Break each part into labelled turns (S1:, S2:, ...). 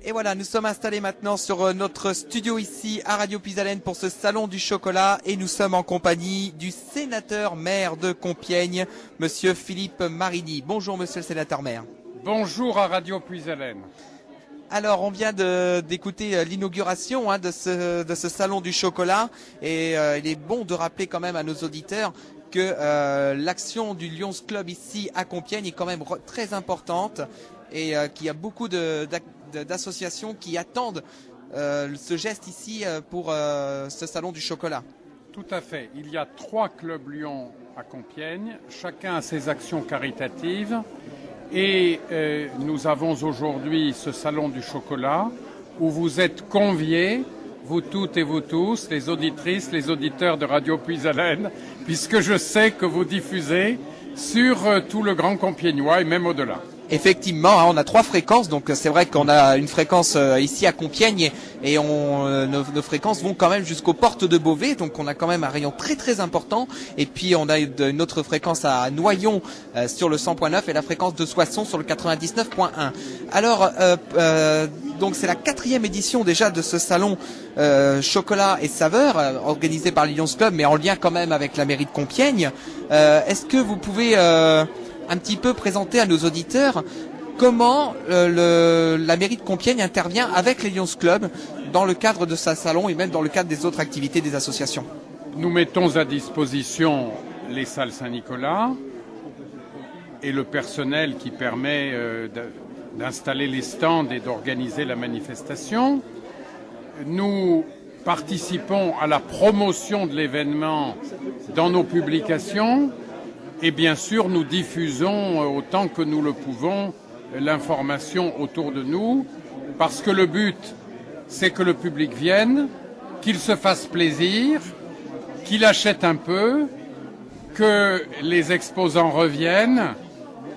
S1: Et voilà, nous sommes installés maintenant sur notre studio ici à Radio Puisalène pour ce salon du chocolat et nous sommes en compagnie du sénateur maire de Compiègne, monsieur Philippe Marini. Bonjour monsieur le sénateur maire.
S2: Bonjour à Radio Puisalène.
S1: Alors on vient d'écouter l'inauguration de ce salon du chocolat et il est bon de rappeler quand même à nos auditeurs que l'action du Lions Club ici à Compiègne est quand même très importante et qu'il y a beaucoup d'associations qui attendent ce geste ici pour ce salon du chocolat.
S2: Tout à fait. Il y a 3 clubs Lions à Compiègne, chacun a ses actions caritatives et nous avons aujourd'hui ce salon du chocolat où vous êtes conviés, vous toutes et vous tous, les auditrices, les auditeurs de Radio Puisalène, puisque je sais que vous diffusez sur tout le Grand Compiègnois et même au-delà.
S1: Effectivement, on a 3 fréquences, donc c'est vrai qu'on a une fréquence ici à Compiègne et nos fréquences vont quand même jusqu'aux portes de Beauvais, donc on a quand même un rayon très très important. Et puis on a une autre fréquence à Noyon sur le 100.9 et la fréquence de Soissons sur le 99.1. Alors donc c'est la 4e édition déjà de ce salon chocolat et saveurs organisé par le Lions Club, mais en lien quand même avec la mairie de Compiègne. Est-ce que vous pouvez un petit peu présenter à nos auditeurs comment la mairie de Compiègne intervient avec les Lions Club dans le cadre de sa salon et même dans le cadre des autres activités des associations.
S2: Nous mettons à disposition les salles Saint-Nicolas et le personnel qui permet d'installer les stands et d'organiser la manifestation. Nous participons à la promotion de l'événement dans nos publications. Et bien sûr, nous diffusons autant que nous le pouvons l'information autour de nous, parce que le but, c'est que le public vienne, qu'il se fasse plaisir, qu'il achète un peu, que les exposants reviennent,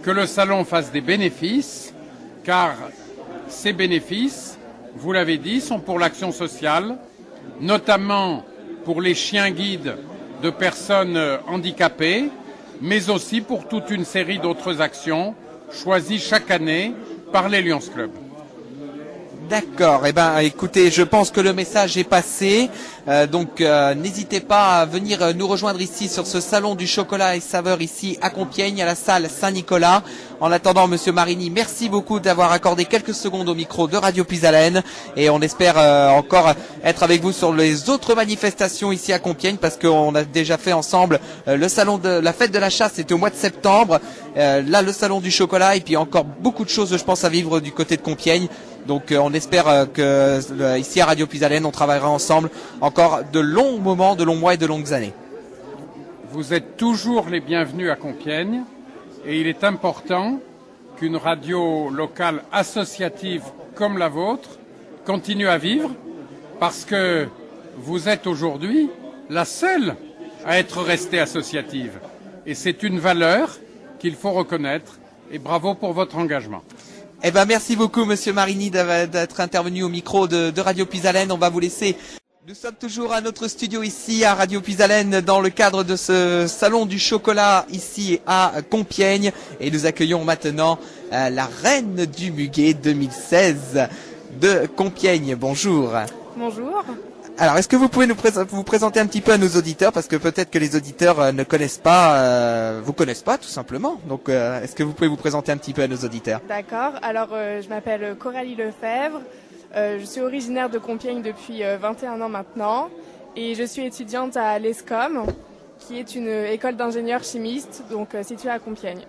S2: que le salon fasse des bénéfices, car ces bénéfices, vous l'avez dit, sont pour l'action sociale, notamment pour les chiens guides de personnes handicapées, mais aussi pour toute une série d'autres actions choisies chaque année par les Lions Club.
S1: D'accord. Eh ben, écoutez, je pense que le message est passé. Donc, n'hésitez pas à venir nous rejoindre ici sur ce salon du chocolat et saveurs ici à Compiègne, à la salle Saint-Nicolas. En attendant, Monsieur Marini, merci beaucoup d'avoir accordé quelques secondes au micro de Radio Puisalène et on espère encore être avec vous sur les autres manifestations ici à Compiègne parce qu'on a déjà fait ensemble le salon de la fête de la chasse, c'était au mois de septembre. Là, le salon du chocolat et puis encore beaucoup de choses, je pense, à vivre du côté de Compiègne. Donc on espère que ici à Radio Puisalène, on travaillera ensemble encore de longs moments, de longs mois et de longues années.
S2: Vous êtes toujours les bienvenus à Compiègne et il est important qu'une radio locale associative comme la vôtre continue à vivre parce que vous êtes aujourd'hui la seule à être restée associative. Et c'est une valeur qu'il faut reconnaître et bravo pour votre engagement.
S1: Eh ben, merci beaucoup, Monsieur Marini, d'être intervenu au micro de Radio Puisalène. On va vous laisser. Nous sommes toujours à notre studio ici à Radio Puisalène dans le cadre de ce salon du chocolat ici à Compiègne. Et nous accueillons maintenant la reine du muguet 2016 de Compiègne. Bonjour.
S3: Bonjour.
S1: Alors, est-ce que vous pouvez vous présenter un petit peu à nos auditeurs parce que peut-être que les auditeurs ne connaissent pas, vous connaissent pas tout simplement. Donc, est-ce que vous pouvez vous présenter un petit peu à nos auditeurs?
S3: D'accord. Alors, je m'appelle Coralie Lefebvre. Je suis originaire de Compiègne depuis 21 ans maintenant et je suis étudiante à l'ESCOM, qui est une école d'ingénieurs chimistes, donc située à Compiègne.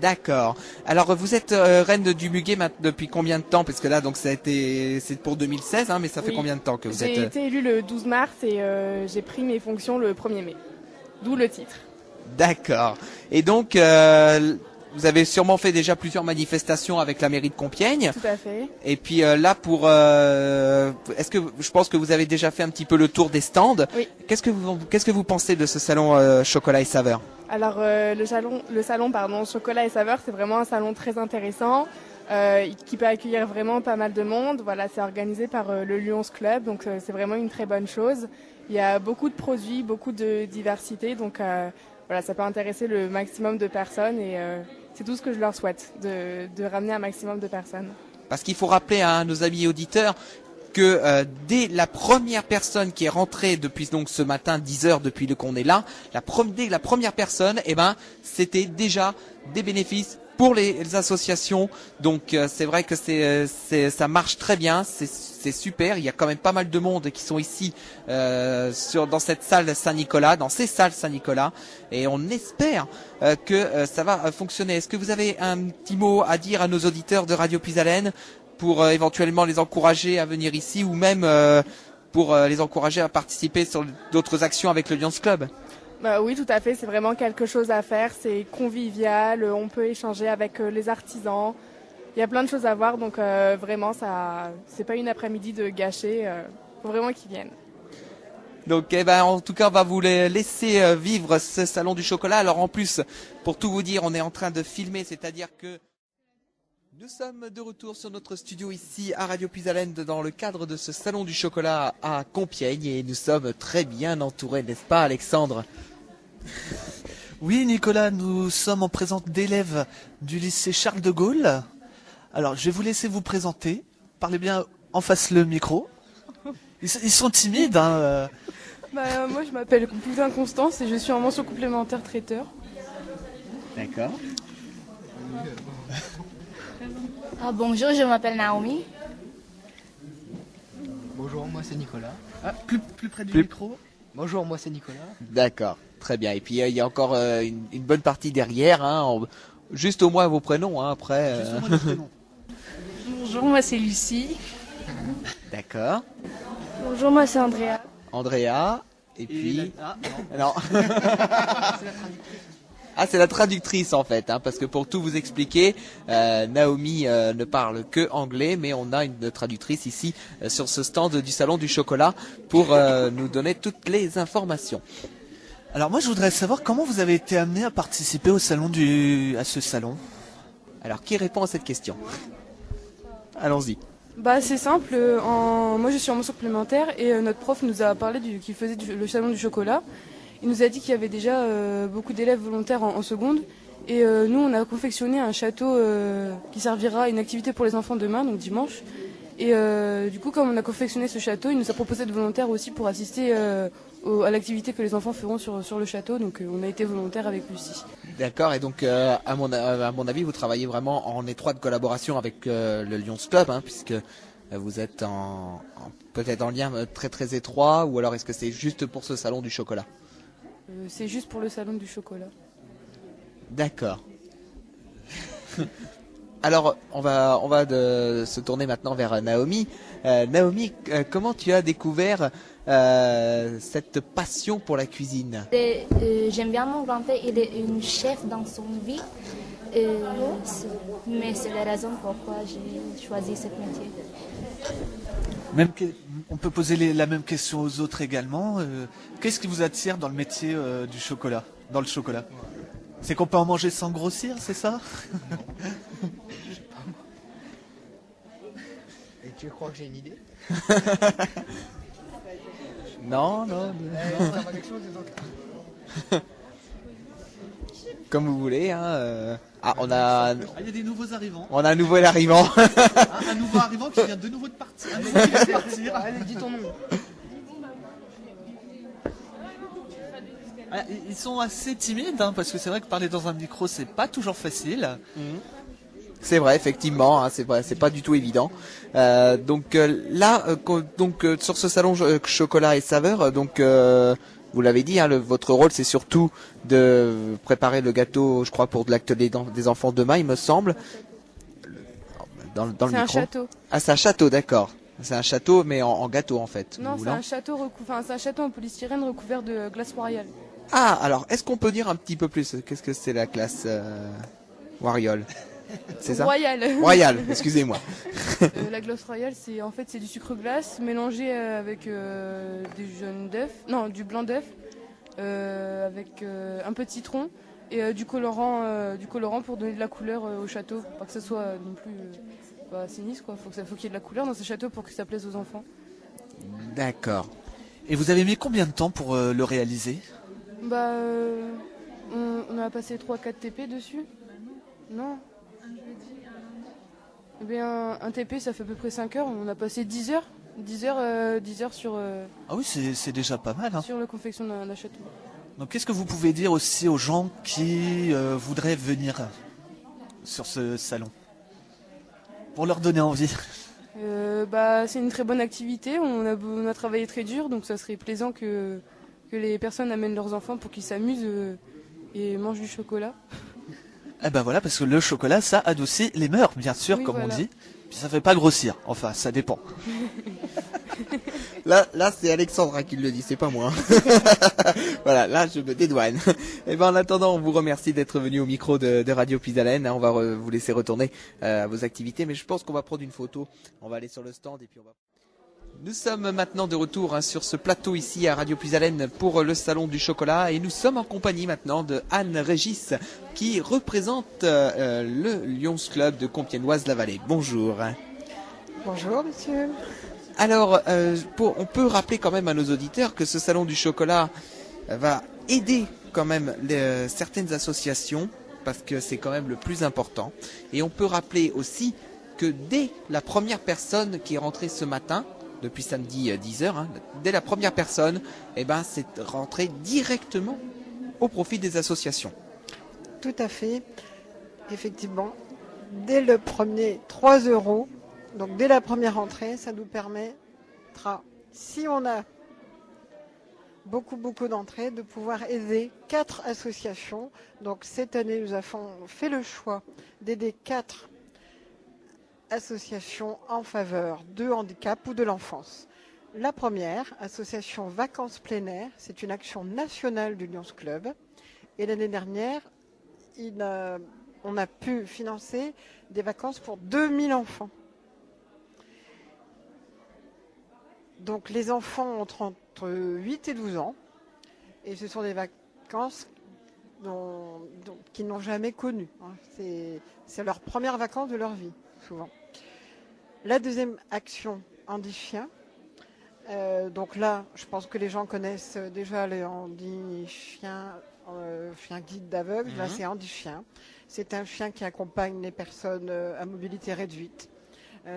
S1: D'accord. Alors vous êtes reine du muguet depuis combien de temps? Parce que là donc c'est pour 2016 mais ça fait combien de temps que vous êtes
S3: J'ai été élue le 12 mars et j'ai pris mes fonctions le 1er mai. D'où le titre.
S1: D'accord. Et donc vous avez sûrement fait déjà plusieurs manifestations avec la mairie de Compiègne.
S3: Tout à fait.
S1: Et puis là je pense que vous avez déjà fait un petit peu le tour des stands.
S3: Oui.
S1: Qu'est-ce que vous pensez de ce salon chocolat et saveurs?
S3: Alors le salon chocolat et saveurs, c'est vraiment un salon très intéressant qui peut accueillir vraiment pas mal de monde. Voilà, c'est organisé par le Lions Club, donc c'est vraiment une très bonne chose. Il y a beaucoup de produits, beaucoup de diversité, donc voilà, ça peut intéresser le maximum de personnes et c'est tout ce que je leur souhaite, de ramener un maximum de personnes.
S1: Parce qu'il faut rappeler à nos amis auditeurs que dès la première personne qui est rentrée depuis donc ce matin 10h depuis qu'on est là, dès la première personne, eh ben c'était déjà des bénéfices pour les associations. Donc c'est vrai que ça marche très bien, c'est super. Il y a quand même pas mal de monde qui sont ici dans cette salle Saint-Nicolas, dans ces salles Saint-Nicolas, et on espère que ça va fonctionner. Est-ce que vous avez un petit mot à dire à nos auditeurs de Radio Puisalène pour éventuellement les encourager à venir ici, ou même pour les encourager à participer sur d'autres actions avec le Lions Club?
S3: Bah oui, tout à fait, c'est vraiment quelque chose à faire, c'est convivial, on peut échanger avec les artisans, il y a plein de choses à voir, donc vraiment, c'est pas une après-midi de gâcher, faut vraiment qu'ils viennent.
S1: Donc, eh ben, en tout cas, on va vous laisser vivre ce salon du chocolat. Alors, en plus, pour tout vous dire, on est en train de filmer, c'est-à-dire que nous sommes de retour sur notre studio ici à Radio Puisalène dans le cadre de ce salon du chocolat à Compiègne, et nous sommes très bien entourés, n'est-ce pas, Alexandre?
S4: Oui, Nicolas, nous sommes en présence d'élèves du lycée Charles de Gaulle. Alors, je vais vous laisser vous présenter. Parlez bien en face le micro. Ils sont timides, hein.
S5: Moi, je m'appelle Poulain Constance et je suis en mention complémentaire traiteur.
S1: D'accord.
S6: Bonjour, je m'appelle Naomi.
S7: Bonjour, moi c'est Nicolas.
S4: Plus près du micro.
S7: Bonjour, moi c'est Nicolas.
S1: D'accord, très bien. Et puis il y a encore une bonne partie derrière, hein, juste au moins vos prénoms, hein, après.
S4: Juste au moins les prénoms.
S5: Bonjour, moi c'est Lucie.
S1: D'accord.
S5: Bonjour, moi c'est Andrea.
S1: Andrea. Et puis. Non. Ah, c'est la traductrice en fait, hein, parce que pour tout vous expliquer, Naomi ne parle que anglais, mais on a une traductrice ici sur ce stand du salon du chocolat pour nous donner toutes les informations.
S4: Alors moi, je voudrais savoir comment vous avez été amené à participer à ce salon.
S1: Alors, qui répond à cette question? Allons-y.
S5: C'est simple, moi je suis en mention complémentaire et notre prof nous a parlé qu'il faisait le salon du chocolat. Il nous a dit qu'il y avait déjà beaucoup d'élèves volontaires en seconde. Et nous, on a confectionné un château qui servira à une activité pour les enfants demain, donc dimanche. Et du coup, comme on a confectionné ce château, il nous a proposé de volontaires aussi pour assister à l'activité que les enfants feront sur le château. Donc on a été volontaires avec Lucie.
S1: D'accord, et donc à mon avis, vous travaillez vraiment en étroite collaboration avec le Lions Club, hein, puisque vous êtes peut-être en lien très très étroit, ou alors est-ce que c'est juste pour ce salon du chocolat?
S5: C'est juste pour le salon du chocolat.
S1: D'accord. Alors, on va se tourner maintenant vers Naomi. Naomi, comment tu as découvert cette passion pour la cuisine?
S6: J'aime bien mon grand-père, il est une chef dans son vie. Mais c'est la raison pourquoi j'ai choisi ce métier.
S4: On peut poser la même question aux autres également. Qu'est-ce qui vous attire dans le métier du chocolat, dans le chocolat? C'est qu'on peut en manger sans grossir, c'est ça?
S7: Et tu crois que j'ai une idée?
S1: Non. Comme vous voulez, hein.
S4: Il y a des nouveaux arrivants.
S1: On a un nouvel arrivant.
S4: Un nouveau arrivant qui vient de nouveau de partir.
S7: Allez, dis ton nom.
S4: Ils sont assez timides, hein, parce que c'est vrai que parler dans un micro, c'est pas toujours facile.
S1: C'est vrai, effectivement, hein, c'est pas du tout évident. Donc sur ce salon chocolat et saveurs, vous l'avez dit, hein, votre rôle c'est surtout de préparer le gâteau, je crois, pour de l'atelier des enfants demain, il me semble. Dans le micro.
S5: C'est un château.
S1: Ah, c'est un château, d'accord. C'est un château, mais en gâteau en fait.
S5: Non, c'est un château c'est un château en polystyrène recouvert de glace royale.
S1: Ah, alors, est-ce qu'on peut dire un petit peu plus? Qu'est-ce que c'est la glace Wariol? C'est ça? Royal, excusez-moi.
S5: La glace royale, c'est du sucre glace mélangé avec du blanc d'œuf, avec un peu de citron et du colorant pour donner de la couleur au château, pas que ce soit non plus sinistre quoi. Faut qu'il y ait de la couleur dans ce château pour que ça plaise aux enfants.
S1: D'accord.
S4: Et vous avez mis combien de temps pour le réaliser?
S5: On a passé 3-4 TP dessus. Non. Eh bien, un TP, ça fait à peu près 5 heures. On a passé 10 heures. 10 heures sur,
S4: Ah oui, c'est déjà pas mal. Hein.
S5: sur la confection d'un château.
S4: Donc qu'est-ce que vous pouvez dire aussi aux gens qui voudraient venir sur ce salon pour leur donner envie?
S5: C'est une très bonne activité. On a travaillé très dur, donc ça serait plaisant que les personnes amènent leurs enfants pour qu'ils s'amusent et mangent du chocolat.
S4: Eh ben voilà, parce que le chocolat, ça adoucit les mœurs, bien sûr,
S5: Oui,
S4: comme
S5: voilà.
S4: on dit. Puis ça fait pas grossir. Enfin, ça dépend.
S1: Là, c'est Alexandra qui le dit, c'est pas moi. Voilà, là, je me dédouane. Et ben, en attendant, on vous remercie d'être venu au micro de Radio Puisalène. On va vous laisser retourner à vos activités, mais je pense qu'on va prendre une photo. On va aller sur le stand et puis on va... Nous sommes maintenant de retour sur ce plateau ici à Radio Puisalène pour le Salon du Chocolat et nous sommes en compagnie maintenant de Anne Régis qui représente le Lions Club de Compiègne-Oise-la-Vallée. Bonjour.
S8: Bonjour monsieur.
S1: Alors, on peut rappeler quand même à nos auditeurs que ce Salon du Chocolat va aider quand même certaines associations parce que c'est quand même le plus important. Et on peut rappeler aussi que dès la première personne qui est rentrée ce matin, depuis samedi 10h, dès la première personne, c'est rentré directement au profit des associations.
S8: Tout à fait. Effectivement, dès le premier 3 euros, donc dès la première entrée, ça nous permettra, si on a beaucoup d'entrées, de pouvoir aider 4 associations. Donc cette année, nous avons fait le choix d'aider 4 associations en faveur de handicap ou de l'enfance. La première, association Vacances plein air, c'est une action nationale du Lions Club. Et l'année dernière, on a pu financer des vacances pour 2000 enfants. Donc les enfants ont entre 8 et 12 ans. Et ce sont des vacances qu'ils n'ont jamais connues. C'est leurs premières vacances de leur vie, souvent. La deuxième action, Handi Chien. Donc là, je pense que les gens connaissent déjà les Handi Chiens, chien guide d'aveugle. Là, c'est Handi Chien. C'est un chien qui accompagne les personnes à mobilité réduite,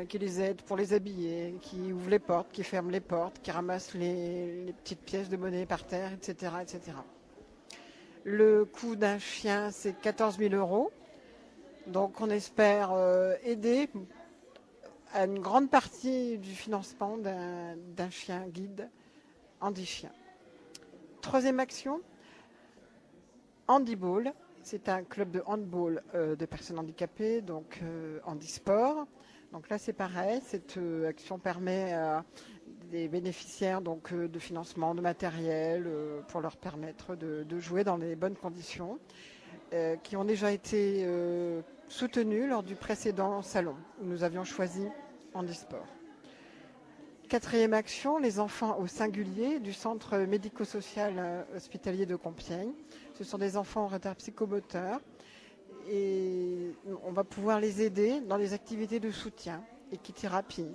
S8: qui les aide pour les habiller, qui ouvre les portes, qui ferme les portes, qui ramasse les petites pièces de monnaie par terre, etc., etc. Le coût d'un chien, c'est 14 000 €. Donc on espère aider à une grande partie du financement d'un chien guide Handi Chien. Troisième action, Handiball. C'est un club de handball de personnes handicapées, donc handisport. Donc là c'est pareil, cette action permet à des bénéficiaires de financement de matériel pour leur permettre de jouer dans les bonnes conditions, qui ont déjà été soutenus lors du précédent salon où nous avions choisi handisport. Quatrième action, les enfants au singulier du centre médico-social hospitalier de Compiègne. Ce sont des enfants en retard psychomoteur et on va pouvoir les aider dans les activités de soutien, équithérapie,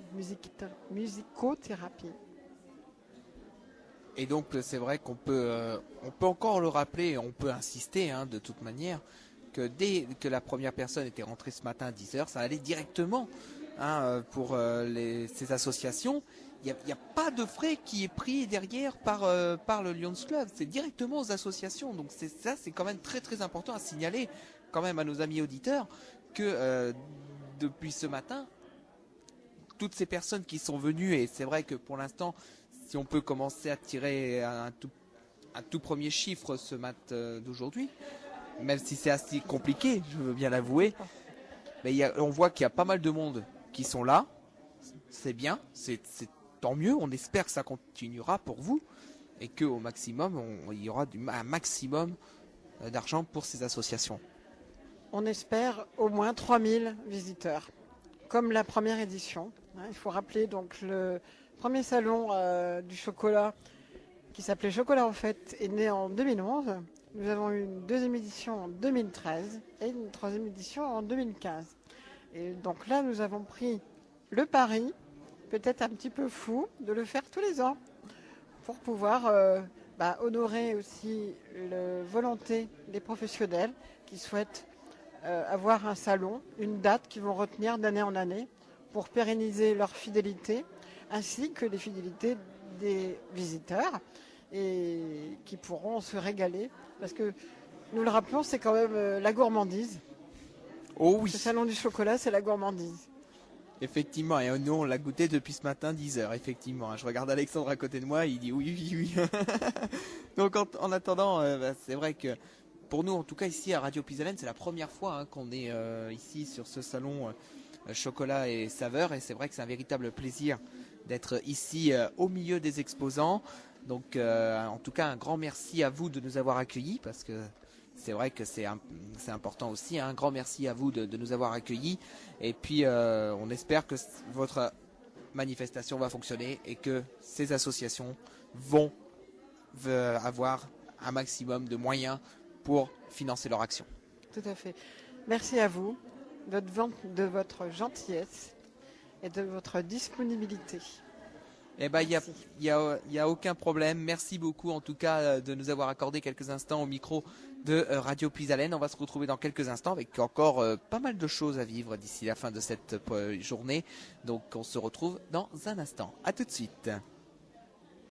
S8: musicothérapie.
S1: Et donc c'est vrai qu'on peut encore le rappeler, et on peut insister de toute manière, que dès que la première personne était rentrée ce matin à 10h, ça allait directement pour ces associations. Il n'y a pas de frais qui est pris derrière par le Lions Club, c'est directement aux associations. Donc c'est quand même très très important à signaler quand même à nos amis auditeurs que depuis ce matin, toutes ces personnes qui sont venues, et c'est vrai que pour l'instant, si on peut commencer à tirer un tout premier chiffre ce matin d'aujourd'hui, même si c'est assez compliqué, je veux bien l'avouer, mais on voit qu'il y a pas mal de monde qui sont là. C'est bien, c'est tant mieux. On espère que ça continuera pour vous et qu'au maximum, il y aura un maximum d'argent pour ces associations.
S8: On espère au moins 3000 visiteurs, comme la première édition. Il faut rappeler donc le premier salon du chocolat qui s'appelait Chocolat en Fête est né en 2011. Nous avons eu une deuxième édition en 2013 et une troisième édition en 2015. Et donc là, nous avons pris le pari, peut-être un petit peu fou, de le faire tous les ans pour pouvoir honorer aussi la volonté des professionnels qui souhaitent avoir un salon, une date qu'ils vont retenir d'année en année pour pérenniser leur fidélité ainsi que les fidélités des visiteurs et qui pourront se régaler parce que nous le rappelons, c'est quand même la gourmandise.
S1: Oh oui.
S8: Ce salon du chocolat, c'est la gourmandise.
S1: Effectivement, et nous on l'a goûté depuis ce matin 10h, effectivement. Je regarde Alexandre à côté de moi, il dit oui. Donc en attendant, c'est vrai que pour nous, en tout cas ici à Radio Pisalène, c'est la première fois qu'on est ici sur ce salon chocolat et saveurs, et c'est vrai que c'est un véritable plaisir d'être ici au milieu des exposants. Donc en tout cas, un grand merci à vous de nous avoir accueillis, parce que c'est vrai que c'est important aussi. Un grand merci à vous de nous avoir accueillis. Et puis, on espère que votre manifestation va fonctionner et que ces associations vont avoir un maximum de moyens pour financer leur action.
S8: Tout à fait. Merci à vous de votre gentillesse et de votre disponibilité.
S1: Eh ben, il y a aucun problème. Merci beaucoup, en tout cas, de nous avoir accordé quelques instants au micro de Radio Pisalène. On va se retrouver dans quelques instants avec encore pas mal de choses à vivre d'ici la fin de cette journée. Donc, on se retrouve dans un instant. À tout de suite.